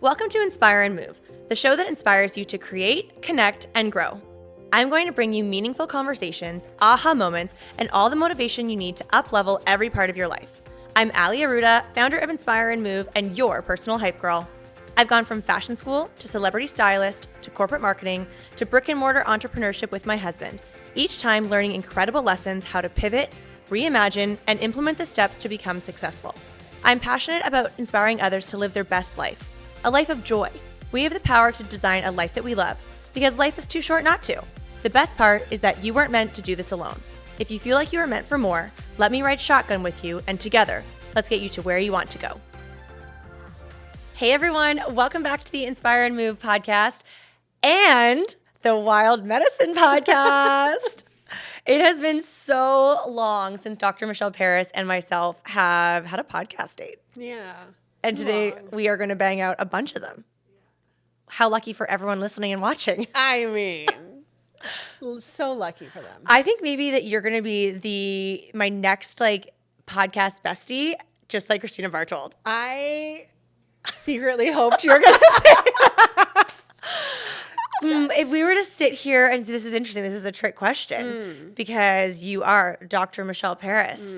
Welcome to Inspire and Move, the show that inspires you to create, connect, and grow. I'm going to bring you meaningful conversations, aha moments, and all the motivation you need to up-level every part of your life. I'm Ali Aruda, founder of Inspire and Move, and your personal hype girl. I've gone from fashion school to celebrity stylist to corporate marketing to brick-and-mortar entrepreneurship with my husband, each time learning incredible lessons how to pivot, reimagine, and implement the steps to become successful. I'm passionate about inspiring others to live their best life, a life of joy. We have the power to design a life that we love, because life is too short not to. The best part is that you weren't meant to do this alone. If you feel like you are meant for more, let me ride shotgun with you, and together, let's get you to where you want to go. Hey everyone, welcome back to the Inspire and Move podcast and the Wild Medicine podcast. It has been so long since Dr. Michelle Peris and myself have had a podcast date. Yeah. And today we are going to bang out a bunch of them. How lucky for everyone listening and watching. I mean, so lucky for them. I think maybe that you're going to be my next podcast bestie, just like Christina Bartold. I secretly hoped you were going to say that. If we were to sit here, and this is interesting, this is a trick question because you are Dr. Michelle Peris.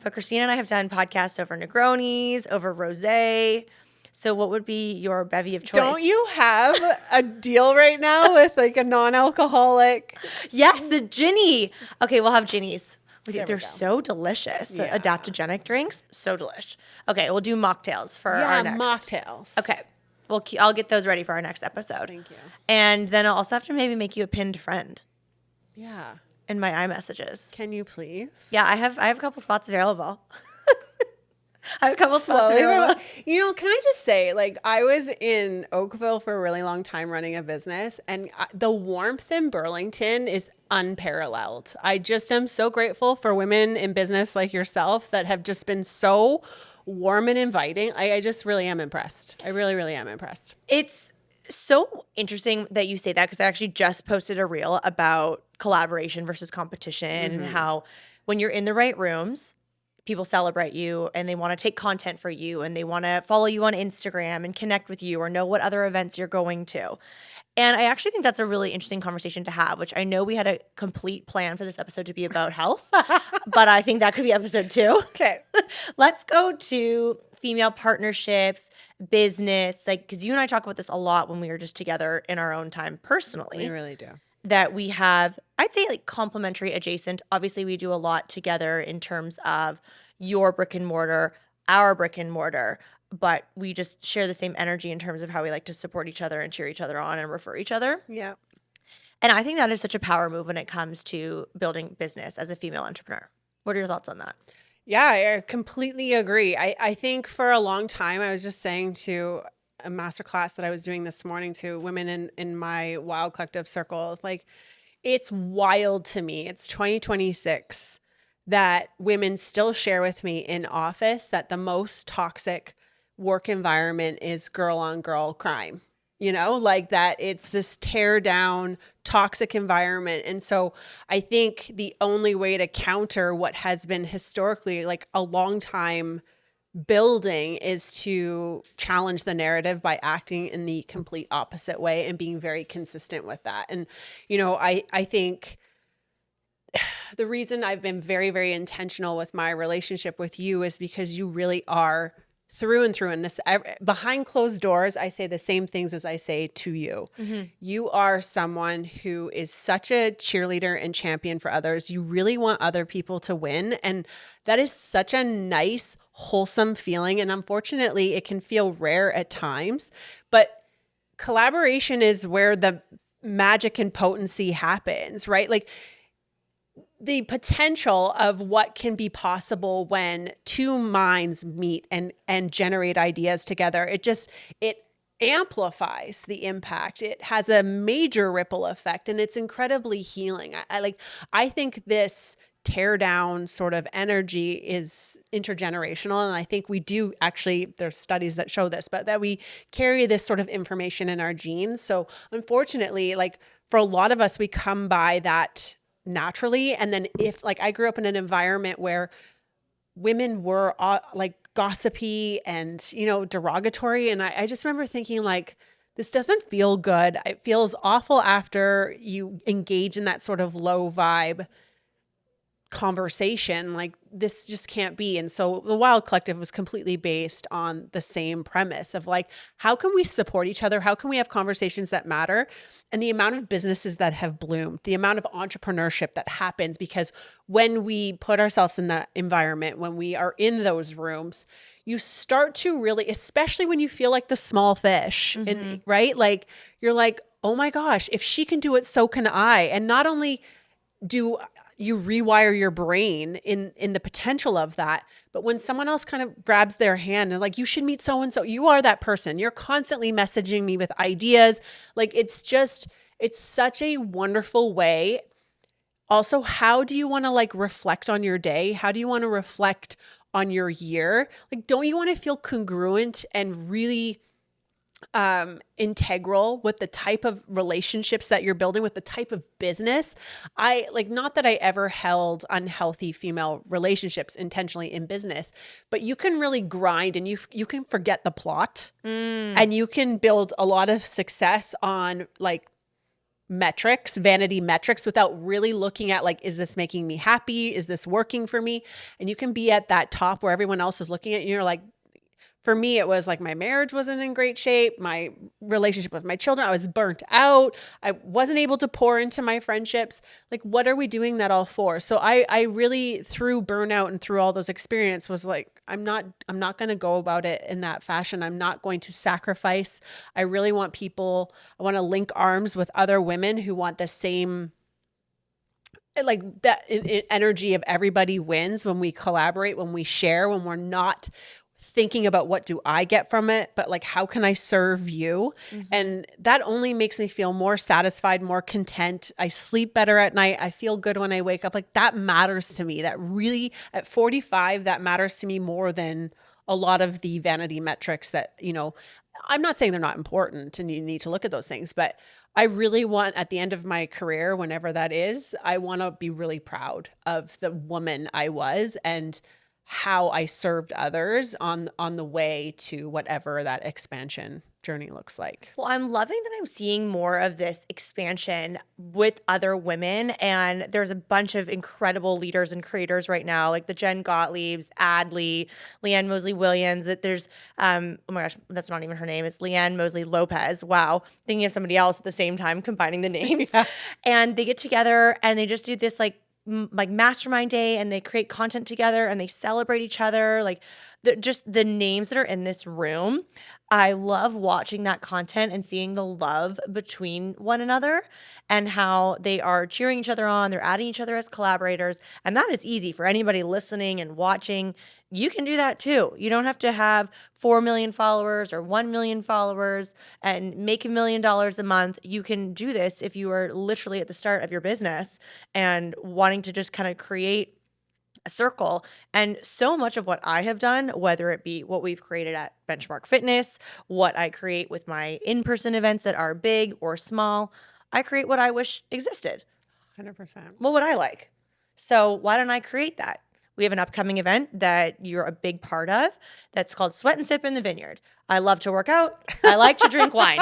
But Christina and I have done podcasts over Negronis, over Rosé. So what would be your bevy of choice? Don't you have a deal right now with a non-alcoholic? Yes, the Ginny. Okay, we'll have Ginnies. They're go. so delicious. The Yeah. adaptogenic drinks, so delish. Okay, we'll do mocktails for our next. Mocktails. Okay. Well, I'll get those ready for our next episode. Thank you. And then I'll also have to maybe make you a pinned friend Yeah. in my iMessages. Can you please? Yeah, I have a couple spots available. I have a couple spots available. You know, can I just say, I was in Oakville for a really long time running a business, and the warmth in Burlington is unparalleled. I just am so grateful for women in business like yourself that have just been so warm and inviting. I just really am impressed. I really, really am impressed. It's so interesting that you say that because I actually just posted a reel about collaboration versus competition and how when you're in the right rooms, people celebrate you and they want to take content for you and they want to follow you on Instagram and connect with you or know what other events you're going to. And I actually think that's a really interesting conversation to have, which I know we had a complete plan for this episode to be about health, but I think that could be episode 2. Okay. Let's go to female partnerships, business, because you and I talk about this a lot when we are just together in our own time personally. We really do. That we have, I'd say complementary adjacent. Obviously, we do a lot together in terms of your brick and mortar, our brick and mortar, but we just share the same energy in terms of how we like to support each other and cheer each other on and refer each other. Yeah. And I think that is such a power move when it comes to building business as a female entrepreneur. What are your thoughts on that? Yeah, I completely agree. I think for a long time, I was just saying to a masterclass that I was doing this morning to women in my Wild Collective circle, it's wild to me. It's 2026 that women still share with me in office that the most toxic work environment is girl on girl crime. That it's this tear down toxic environment. And so I think the only way to counter what has been historically a long time building is to challenge the narrative by acting in the complete opposite way and being very consistent with that. And, I think the reason I've been very, very intentional with my relationship with you is because you really are through and through. And this behind closed doors, I say the same things as I say to you. You are someone who is such a cheerleader and champion for others. You really want other people to win. And that is such a nice, wholesome feeling. And unfortunately, it can feel rare at times. But collaboration is where the magic and potency happens, right? The potential of what can be possible when two minds meet and generate ideas together. It amplifies the impact. It has a major ripple effect and it's incredibly healing. I think this tear down sort of energy is intergenerational. And I think we do actually, there's studies that show this, but that we carry this sort of information in our genes. So unfortunately, for a lot of us, we come by that naturally. And then if I grew up in an environment where women were gossipy and, derogatory. And I just remember thinking like, this doesn't feel good. It feels awful after you engage in that sort of low vibe conversation. Like this just can't be. And so the Wild Collective was completely based on the same premise of like, how can we support each other? How can we have conversations that matter? And the amount of businesses that have bloomed, the amount of entrepreneurship that happens, because when we put ourselves in that environment, when we are in those rooms, you start to really, especially when you feel like the small fish, and right? Like you're like, oh my gosh, if she can do it, so can I. And not only do you rewire your brain in the potential of that, but when someone else kind of grabs their hand and like, you should meet so and so, you are that person. You're constantly messaging me with ideas. Like it's such a wonderful way. Also, how do you want to like reflect on your day? How do you want to reflect on your year? Like, don't you want to feel congruent and really integral with the type of relationships that you're building, with the type of business? I like, not that I ever held unhealthy female relationships intentionally in business, but you can really grind and you can forget the plot and you can build a lot of success on like metrics, vanity metrics, without really looking at like, is this making me happy? Is this working for me? And you can be at that top where everyone else is looking at you and you're like, for me, it was like my marriage wasn't in great shape. My relationship with my children, I was burnt out. I wasn't able to pour into my friendships. Like, what are we doing that all for? So I really, through burnout and through all those experiences, was like, I'm not going to go about it in that fashion. I'm not going to sacrifice. I really want people, I want to link arms with other women who want the same, like that energy of everybody wins when we collaborate, when we share, when we're not thinking about what do I get from it, but like, how can I serve you? And that only makes me feel more satisfied, more content. I sleep better at night. I feel good when I wake up. Like that matters to me. That really, at 45, that matters to me more than a lot of the vanity metrics that, I'm not saying they're not important and you need to look at those things, but I really want, at the end of my career, whenever that is, I want to be really proud of the woman I was and how I served others on the way to whatever that expansion journey looks like. Well, I'm loving that I'm seeing more of this expansion with other women. And there's a bunch of incredible leaders and creators right now, like the Jen Gottliebs, Adley, Leanne Mosley Williams. That there's, oh my gosh, that's not even her name. It's Leanne Mosley Lopez. Wow. Thinking of somebody else at the same time, combining the names. Yeah. And they get together and they just do this like mastermind day, and they create content together and they celebrate each other. Like just the names that are in this room, I love watching that content and seeing the love between one another and how they are cheering each other on. They're adding each other as collaborators. And that is easy for anybody listening and watching. You can do that too. You don't have to have 4 million followers or 1 million followers and make $1 million a month. You can do this if you are literally at the start of your business and wanting to just kind of create a circle. And so much of what I have done, whether it be what we've created at Benchmark Fitness, what I create with my in-person events that are big or small, I create what I wish existed. 100%. What would I like? So why don't I create that? We have an upcoming event that you're a big part of that's called Sweat and Sip in the Vineyard. I love to work out. I like to drink wine.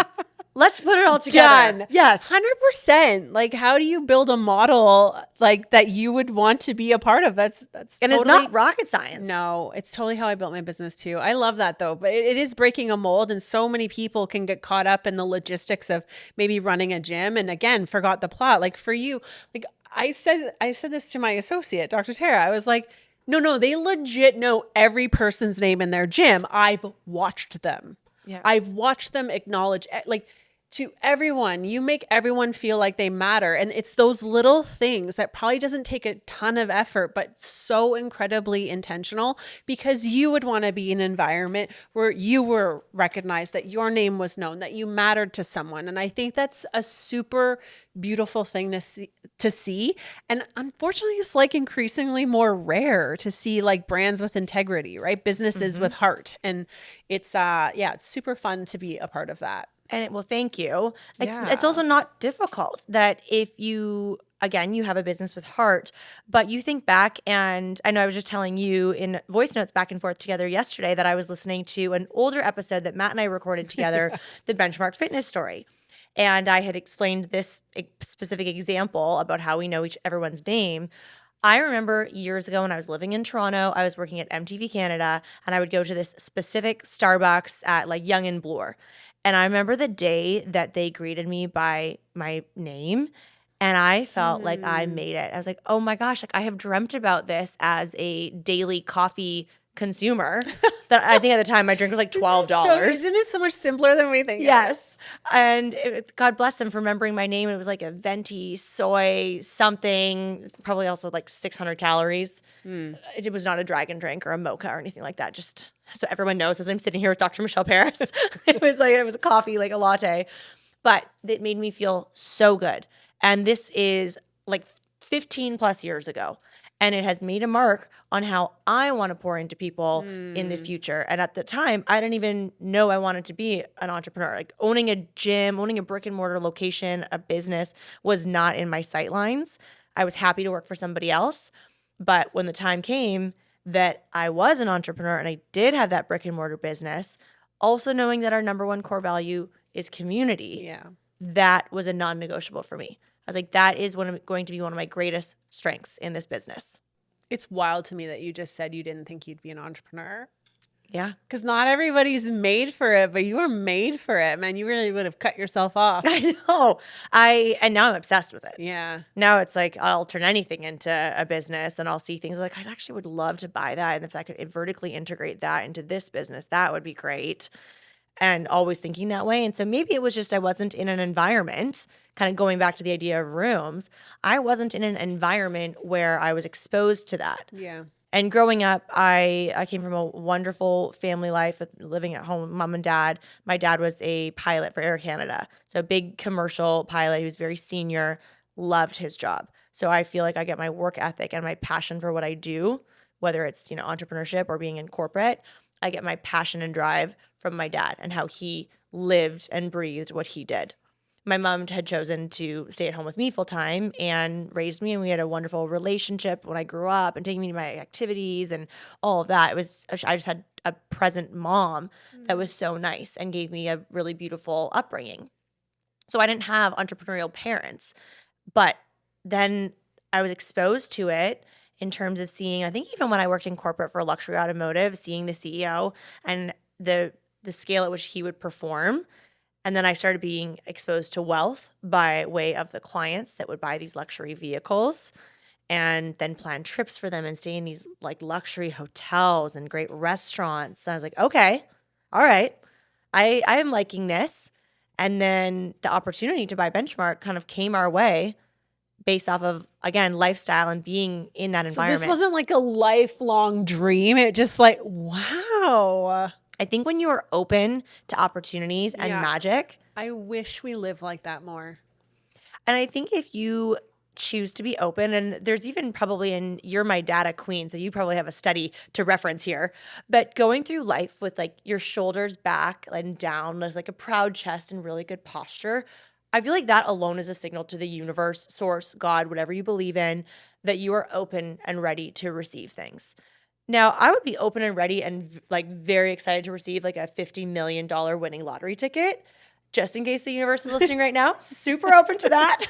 Let's put it all together. Done. Yes. 100%. Like, how do you build a model like that you would want to be a part of? That's And totally, it's not rocket science. No, it's totally how I built my business too. I love that though, but it is breaking a mold, and so many people can get caught up in the logistics of maybe running a gym and again, forgot the plot. Like for you, like I said this to my associate, Dr. Tara. I was like, no, they legit know every person's name in their gym. I've watched them. Yeah. I've watched them acknowledge, like, to everyone. You make everyone feel like they matter. And it's those little things that probably doesn't take a ton of effort, but so incredibly intentional, because you would want to be in an environment where you were recognized, that your name was known, that you mattered to someone. And I think that's a super beautiful thing to see. And unfortunately, it's like increasingly more rare to see like brands with integrity, right? Businesses with heart. And it's, it's super fun to be a part of that. Well, thank you. It's Yeah. also not difficult that if you again you have a business with heart, but you think back, and I know I was just telling you in voice notes back and forth together yesterday that I was listening to an older episode that Matt and I recorded together, the Benchmark Fitness story. And I had explained this specific example about how we know everyone's name. I remember years ago when I was living in Toronto, I was working at MTV Canada, and I would go to this specific Starbucks at like Yonge and Bloor. And I remember the day that they greeted me by my name, and I felt like I Mm. made it. I was like, oh my gosh, like I have dreamt about this as a daily coffee consumer. That I think at the time my drink was like $12. Isn't it so much simpler than we think? Yes. And God bless them for remembering my name. It was like a venti soy something, probably also like 600 calories. It was not a dragon drink or a mocha or anything like that. Just so everyone knows, as I'm sitting here with Dr. Michelle Paris, it was a coffee, like a latte. But it made me feel so good. And this is like 15 plus years ago. And it has made a mark on how I want to pour into people in the future. And at the time, I didn't even know I wanted to be an entrepreneur. Like owning a gym, owning a brick and mortar location, a business was not in my sight lines. I was happy to work for somebody else. But when the time came that I was an entrepreneur and I did have that brick and mortar business, also knowing that our number one core value is community, Yeah. that was a non-negotiable for me. I was like, that is going to be one of my greatest strengths in this business. It's wild to me that you just said you didn't think you'd be an entrepreneur. Yeah. Because not everybody's made for it, but you were made for it, man. You really would have cut yourself off. I know. And now I'm obsessed with it. Yeah. Now it's like I'll turn anything into a business, and I'll see things like I actually would love to buy that. And if I could vertically integrate that into this business, that would be great. And always thinking that way. And so maybe it was just I wasn't in an environment, kind of going back to the idea of rooms, I wasn't in an environment where I was exposed to that. Yeah. And growing up, I came from a wonderful family life, living at home with mom and dad. My dad was a pilot for Air Canada, so a big commercial pilot. He was very senior, loved his job. So I feel like I get my work ethic and my passion for what I do, whether it's entrepreneurship or being in corporate. I get my passion and drive from my dad and how he lived and breathed what he did. My mom had chosen to stay at home with me full time and raised me, and we had a wonderful relationship when I grew up and taking me to my activities and all of that. I just had a present mom that was so nice and gave me a really beautiful upbringing. So I didn't have entrepreneurial parents, but then I was exposed to it in terms of seeing, I think even when I worked in corporate for luxury automotive, seeing the CEO and the scale at which he would perform. And then I started being exposed to wealth by way of the clients that would buy these luxury vehicles and then plan trips for them and stay in these like luxury hotels and great restaurants. And I was like, okay, all right, I am liking this. And then the opportunity to buy Benchmark kind of came our way based off of, again, lifestyle and being in that environment. So this wasn't like a lifelong dream. It just like, wow. I think when you are open to opportunities and magic. I wish we lived like that more. And I think if you choose to be open, and there's even probably you're my data queen, so you probably have a study to reference here, but going through life with like your shoulders back and down, there's like a proud chest and really good posture, I feel like that alone is a signal to the universe, source, God, whatever you believe in, that you are open and ready to receive things. Now, I would be open and ready and like very excited to receive like a $50 million winning lottery ticket, just in case the universe is listening right now. Super open to that.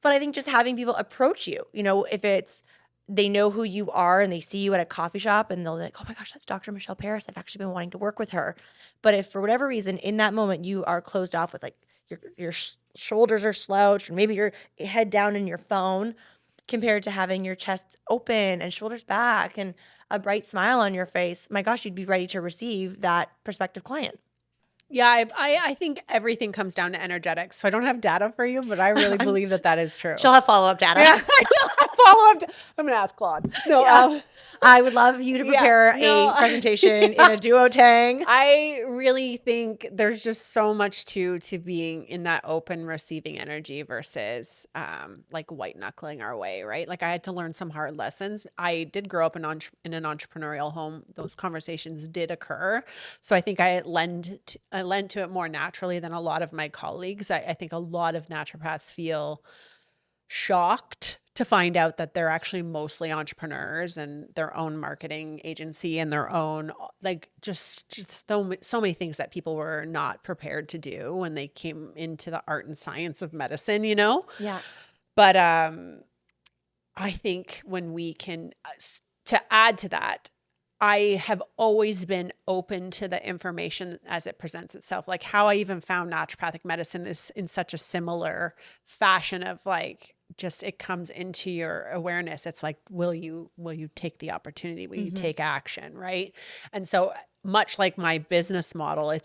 But I think just having people approach you, if it's they know who you are and they see you at a coffee shop and they'll be like, oh my gosh, that's Dr. Michelle Paris. I've actually been wanting to work with her. But if for whatever reason in that moment you are closed off with like your shoulders are slouched or maybe your head down in your phone, compared to having your chest open and shoulders back and a bright smile on your face, my gosh, you'd be ready to receive that prospective client. Yeah, I think everything comes down to energetics. So I don't have data for you, but I really believe that is true. She'll have follow-up data. Yeah. follow up. I'm going to ask Claude. No, Yeah. I would love you to prepare a presentation in a duotang. I really think there's just so much to being in that open receiving energy versus like white knuckling our way, right? Like I had to learn some hard lessons. I did grow up in an entrepreneurial home. Those conversations did occur. So I think I lent to it more naturally than a lot of my colleagues. I think a lot of naturopaths feel shocked to find out that they're actually mostly entrepreneurs and their own marketing agency and their own, like just so many things that people were not prepared to do when they came into the art and science of medicine, you know? Yeah. But I think when we can, to add to that, I have always been open to the information as it presents itself. Like how I even found naturopathic medicine is in such a similar fashion of like, just it comes into your awareness. It's like, will you take the opportunity? Will you take action? Right. And so much like my business model,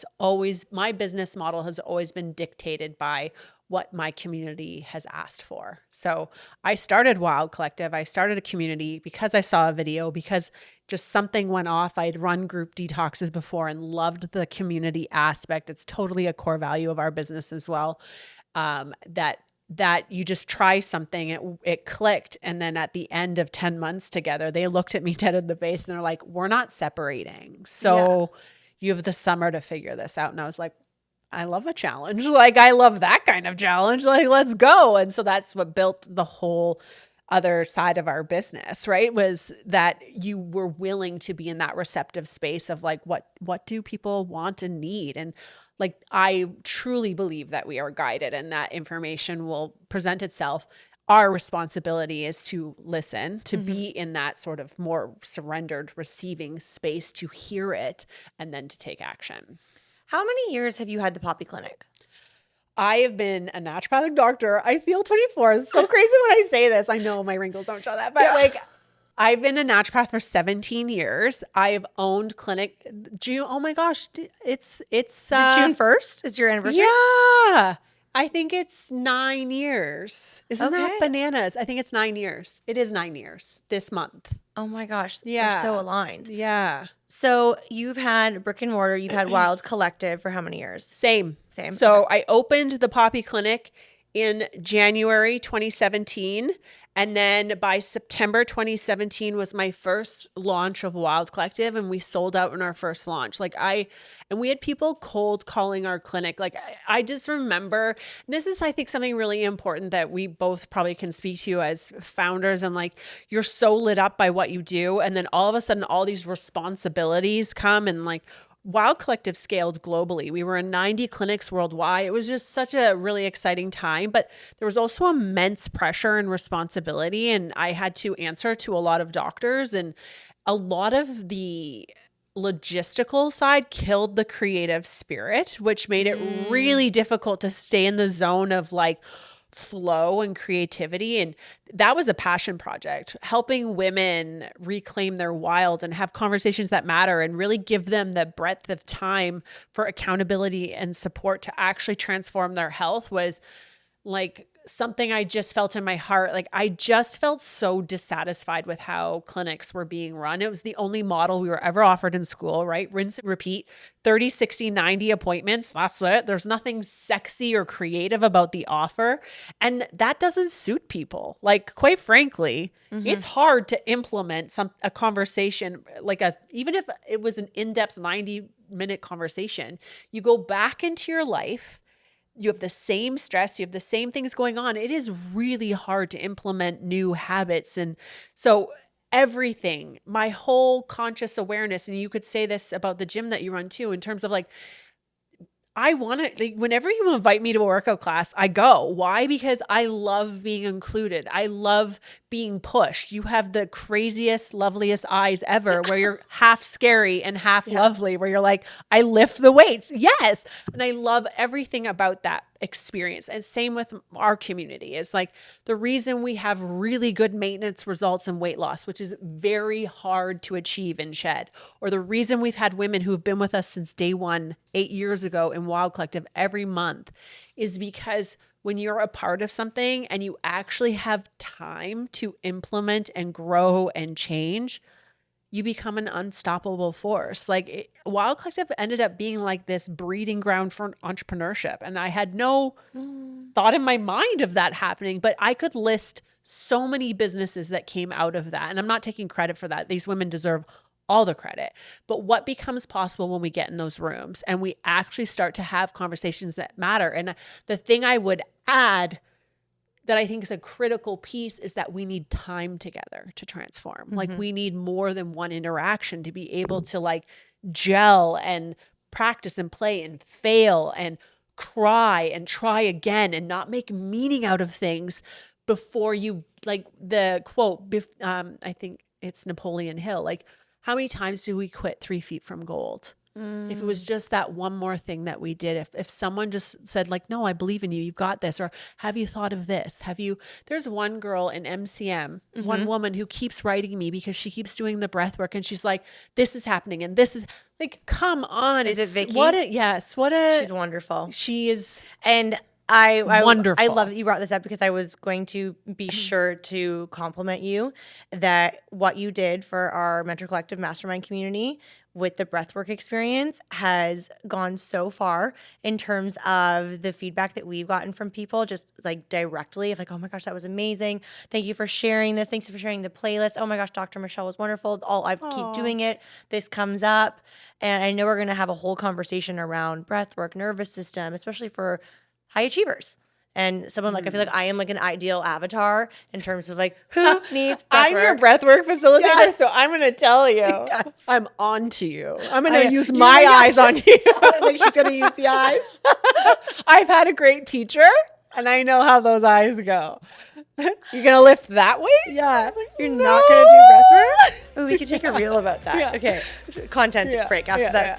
my business model has always been dictated by what my community has asked for. So I started Wild Collective. I started a community because I saw a video, because just something went off. I'd run group detoxes before and loved the community aspect. It's totally a core value of our business as well. That you just try something, it clicked. And then at the end of 10 months together, they looked at me dead in the face and they're like, we're not separating. So you have the summer to figure this out. And I was like, I love a challenge. Like I love that kind of challenge. Like, let's go. And so that's what built the whole other side of our business, right? Was that you were willing to be in that receptive space of like, what do people want and need? And like, I truly believe that we are guided and that information will present itself. Our responsibility is to listen, to be in that sort of more surrendered receiving space, to hear it, and then to take action. How many years have you had the Poppy Clinic? I have been a naturopathic doctor. I feel 24. It's so crazy when I say this. I know my wrinkles don't show that, but like I've been a naturopath for 17 years. I've owned clinic. June. Oh my gosh. It's Is it June 1st? Is your anniversary? Yeah. I think it's 9 years. Isn't that bananas? I think it's 9 years. It is 9 years this month. Oh my gosh. They're so aligned. Yeah. So you've had brick and mortar, you've had Wild Collective for how many years? Same. So I opened the Poppy Clinic in January 2017. And then by September 2017 was my first launch of Wild Collective, and we sold out in our first launch. And we had people cold calling our clinic. Like I just remember, this is, I think, something really important that we both probably can speak to as founders. And like, you're so lit up by what you do. And then all of a sudden, all these responsibilities come, and like, Wild Collective scaled globally. We were in 90 clinics worldwide. It was just such a really exciting time, but there was also immense pressure and responsibility. And I had to answer to a lot of doctors, and a lot of the logistical side killed the creative spirit, which made it really difficult to stay in the zone of like flow and creativity. And that was a passion project, helping women reclaim their wild and have conversations that matter and really give them the breadth of time for accountability and support to actually transform their health was like something I just felt in my heart. Like I just felt so dissatisfied with how clinics were being run. It was the only model we were ever offered in school, right? Rinse and repeat, 30, 60, 90 appointments. That's it. There's nothing sexy or creative about the offer. And that doesn't suit people. Like, quite frankly, it's hard to implement a conversation like even if it was an in-depth 90-minute conversation, you go back into your life, you have the same stress, you have the same things going on. It is really hard to implement new habits. And so everything, my whole conscious awareness, and you could say this about the gym that you run too, in terms of like, I want to, like, whenever you invite me to a workout class, I go. Why? Because I love being included. I love being pushed. You have the craziest, loveliest eyes ever, where you're half scary and half lovely, where you're like, I lift the weights. Yes. And I love everything about that experience. And same with our community. Is like the reason we have really good maintenance results in weight loss, which is very hard to achieve in Shed, or the reason we've had women who've been with us since day one, 8 years ago in Wild Collective every month, is because when you're a part of something and you actually have time to implement and grow and change, you become an unstoppable force. Like Wild Collective ended up being like this breeding ground for entrepreneurship. And I had no thought in my mind of that happening, but I could list so many businesses that came out of that. And I'm not taking credit for that. These women deserve all the credit. But what becomes possible when we get in those rooms and we actually start to have conversations that matter? And the thing I would add that I think is a critical piece is that we need time together to transform. Mm-hmm. Like we need more than one interaction to be able to like gel and practice and play and fail and cry and try again and not make meaning out of things before you, like the quote, I think it's Napoleon Hill, like how many times do we quit 3 feet from gold? If it was just that one more thing that we did, if someone just said like, no, I believe in you, you've got this, or have you thought of this? There's one girl in MCM, one woman who keeps writing me because she keeps doing the breath work and she's like, this is happening. And this is like, come on. Is it Vicky? She's wonderful. She is. And I wonderful. I love that you brought this up because I was going to be sure to compliment you that what you did for our Mentor Collective Mastermind community with the breathwork experience has gone so far in terms of the feedback that we've gotten from people just like directly of like, oh my gosh, that was amazing. Thank you for sharing this. Thanks for sharing the playlist. Oh my gosh, Dr. Michelle was wonderful. I keep doing it. This comes up. And I know we're going to have a whole conversation around breathwork, nervous system, especially for high achievers. And someone like, I feel like I am like an ideal avatar in terms of like, who needs breathwork? I'm your breathwork facilitator, yes. So I'm going to tell you, yes. I'm on to you. I'm going to use my eyes on you. I think she's going to use the eyes. I've had a great teacher and I know how those eyes go. You're going to lift that way? Yeah. You're not going to do breathwork? Oh, we could take a reel about that. Yeah. Okay. Content break after this. Yeah.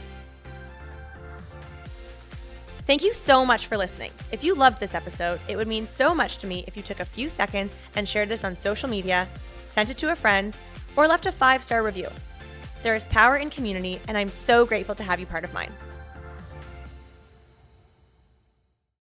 Thank you so much for listening. If you loved this episode, it would mean so much to me if you took a few seconds and shared this on social media, sent it to a friend, or left a 5-star review. There is power in community, and I'm so grateful to have you part of mine.